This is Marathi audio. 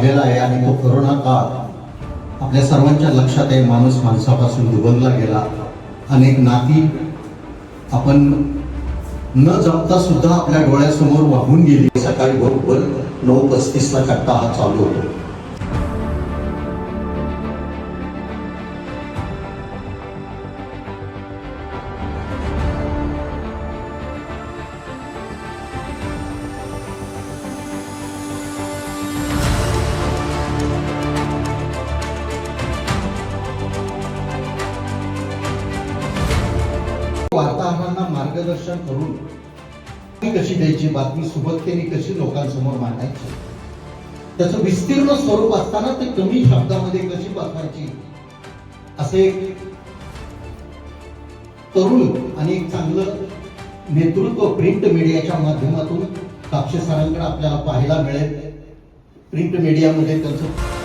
आलेला आहे आणि तो कोरोना काळ आपल्या सर्वांच्या लक्षात आहे. माणूस माणसापासून दुबनला गेला. अनेक नाती आपण न जपता सुद्धा आपल्या डोळ्यासमोर वाहून गेली. सकाळी बरोबर 9:35 ला कट्टा हा चालू होतो. वार्ताहरांना मार्गदर्शन करून कशी द्यायची, बातमी सुबत्तेने कशी लोकांसमोर मांडायची, त्याचं विस्तीर्ण स्वरूप असताना ते कमी शब्दामध्ये कशी बसवायची, असे तरुण आणि एक चांगलं नेतृत्व प्रिंट मीडियाच्या माध्यमातून कापसे सरांकडे आपल्याला पाहायला मिळेल. प्रिंट मीडियामध्ये त्यांचं